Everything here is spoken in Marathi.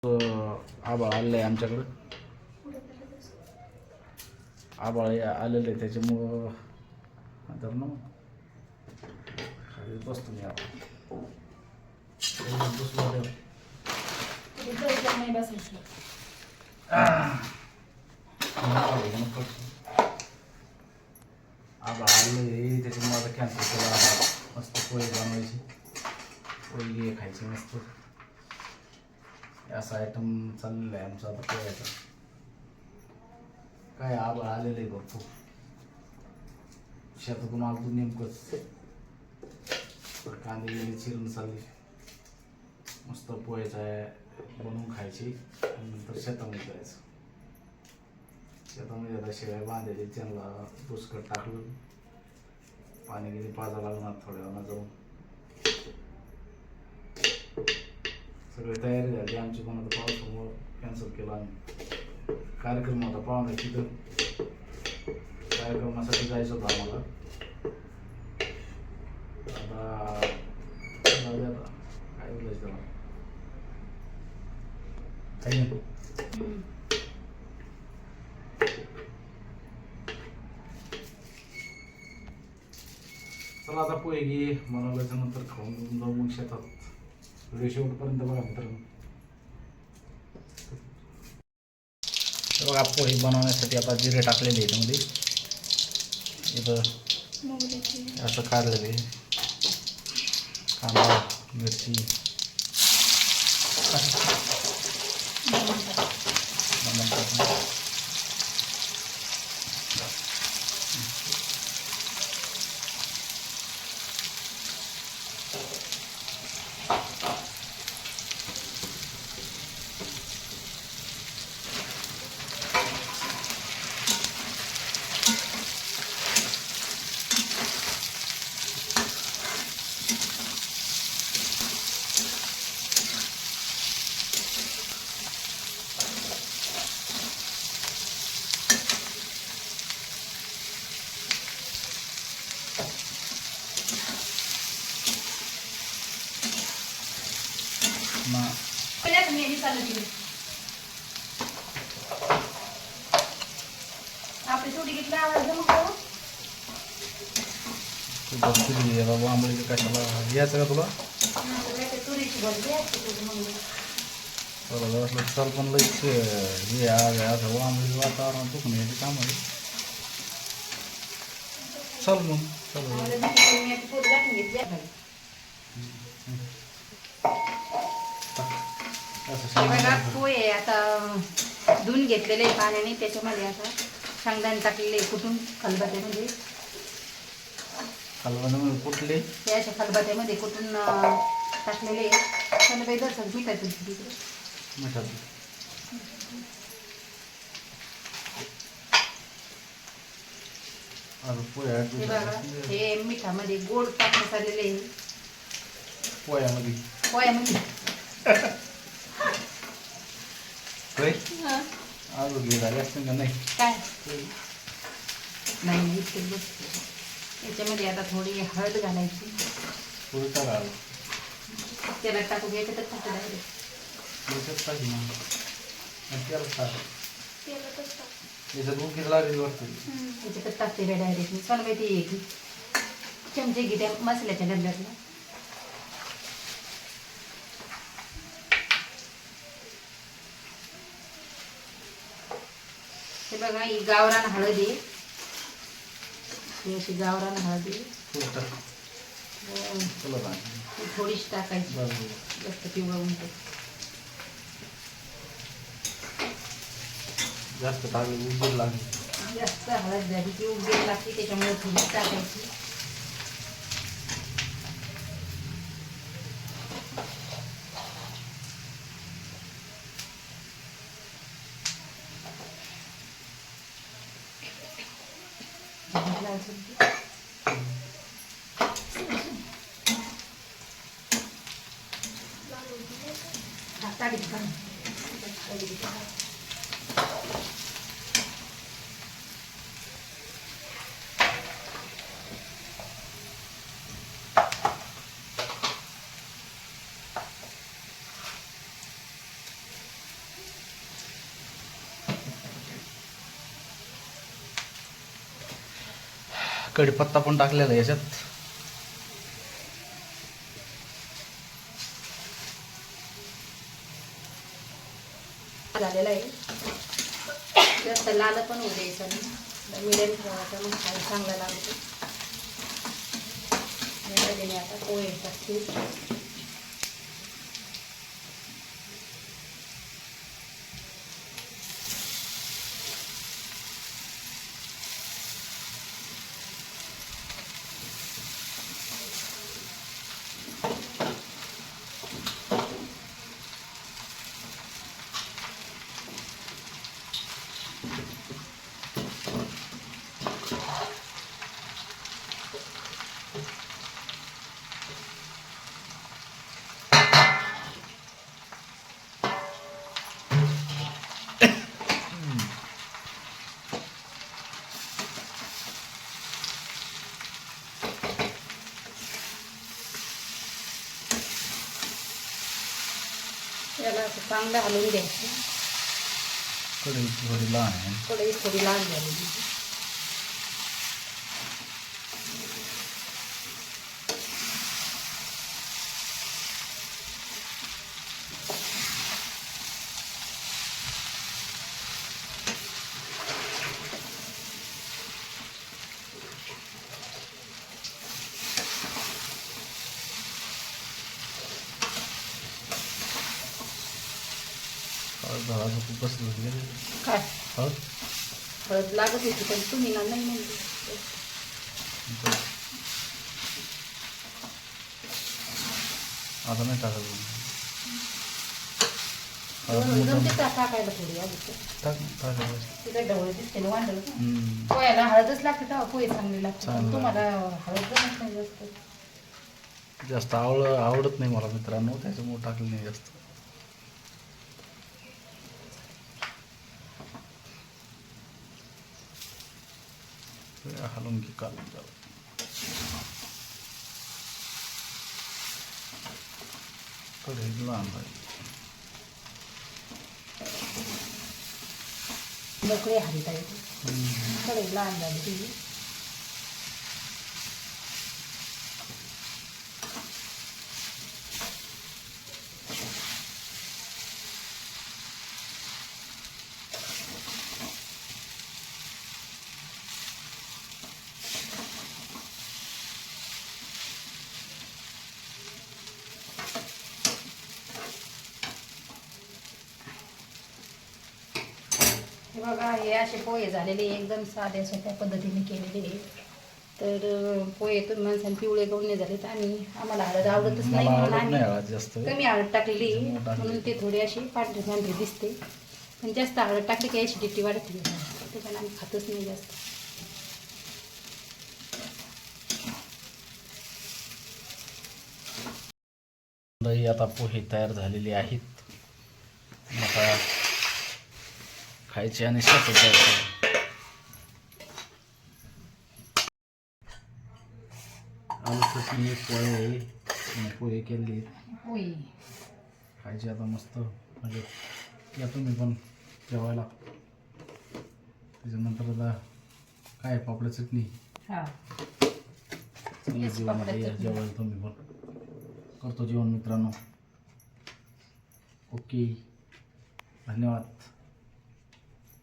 आबाळ आलेलं आहे आमच्याकडं. आबाळ आलेलं आहे त्याच्यामुळं तर ना बसतो मी आता आबाळ आलेलं त्याच्यामुळे आता कॅन्सल केला. मस्त पोळी बनवायची, पोळी खायची मस्त. असा आयटम चाललेला आहे आमचा आता पोळ्याचा. काय आबाळ आलेलं आहे भरपूर. शेतातून आलतो नेमकंच, कांदे चिरून चालले. मस्त पोळ्याचा बनवून खायची आणि नंतर शेतामध्ये जायचं. शेतामध्ये आता शेळ्या बांधायचे, त्यांना बुसकट टाकलं, पाणी किती पाजा लागणार थोड्या वेळानं जाऊन. सगळी तयारी झाली आमची, पण आता पावसामुळं कॅन्सल केला आम्ही. कार्यक्रम होता पाहुण्याची, तर कार्यक्रमासाठी जायचं होतं आम्हाला. आता काय बोलायचं त्याला काही नाही. चला आता पोहे घे बनवल्याच्या नंतर खाऊन घेऊन जाऊ मग शेतात. व्हिडिओ शेवटपर्यंत बघा मित्रांनो. बघा पोहे बनवण्यासाठी आता जिरे टाकलेले याच्यामध्ये. इथं असं काढलेले कांदा मिरची आपली थोडी घेतली आवाज बाबा आंबळी कशाला यायचं का तुला? तुरीची भाजी असलं चल पण लईच हे असं आंबळी वातावरण दुखून यायचे काम आहे. चल मग पोहे आता धुवून घेतलेले आहे पाण्याने. त्याच्यामध्ये आता शेंगदाणे टाकलेले कुठून खलबत्त्यामध्ये. खलबत्त्यामध्ये कुठले? ते अशा खलबत्त्यामध्ये कुठून टाकलेले. त्याला काही दर्शन मिठाचं तिकडे मिठाचं हे बघा, हे मिठामध्ये गोड टाकण्यात आलेले आहे पोह्यामध्ये. अजून घे झाले असते का नाही? काय नाही. याच्यामध्ये आता थोडी हळद घालायची. थोडी टाका, त्याला टाकू घ्यायचं तर टाकू डायरेक्ट. याच्यात उकीर लागेल वाटतं. त्याच्यात टाकते रे डायरेक्ट. मी पण माहिती आहे की चमचे घे त्या मसाल्याच्या डब्यातला. हे बघा, ही गावरान हळद आहे. ही अशी गावरान हळद आहे. थोडीशी टाकायची, जास्त पिवळा उंट. जास्त टाकली उंदीर लागली. जास्त हळद झाली की उंदीर लागते, त्याच्यामुळे थोडी टाकायची. कढीपत्ता पण टाकलेला आहे याच्यात. झालेला आहे. जास्त लाल पण होऊ द्यायचं नाही, मिडियम ठेवायचा, मग खायला चांगला लागतो. त्याने आता पोहे टाकतील. याला असं चांगलं हलवून घ्यायचं. कढई थोडी लहान आहे. कढई थोडी लहान झालेली. हळद खूपच काय हळद हळद लागत होती पण तुम्ही ना नाही म्हणली. आता नाही टाकत. जमते टाकायला थोडी आधी टाकायचं. तिथे ढवळ दिसते ना वांडल. पोह्याला हळदच लागते तेव्हा पोहे चांगले लागते. चांगलं. तुम्हाला हळद जमत नाही जास्त. जास्त आवडत नाही मला मित्रांनो, त्याच्यामुळे टाकलं नाही जास्त. हलवून घे काढून जाऊ. कढई लहान आहे. मोकळी हरिता येते. कढई लहान झाली ती. बघा हे असे पोहे झालेले एकदम साध्या सोप्या पद्धतीने केलेले आहे. तर पोहे तुम्ही माणसाने पिवळे गवणे झालेत आणि आम्हाला हळद आवडतच नाही मला म्हणून आवडत नाही आम्ही हळद जास्त. कमी हळद टाकलेली आहे. त्याच्यामुळे टाकली. म्हणून ते थोडे अशी पांढरे पांढरे दिसते. पण जास्त हळद टाकली की ॲसिडिटी वाढते, त्याच्याने आम्ही खातच नाही जास्त. दही आता पोहे तयार झालेले आहेत. आता खायचे आणि शेतात जायचं. आलू चटणी पोहे केले. पोहे खायचे आता मस्त. म्हणजे या तुम्ही पण जेवायला. त्याच्यानंतर आता काय पापड चटणी. हा चांगलं जेवण आता या जेवायला तुम्ही पण. करतो जेवण मित्रांनो. ओके, धन्यवाद.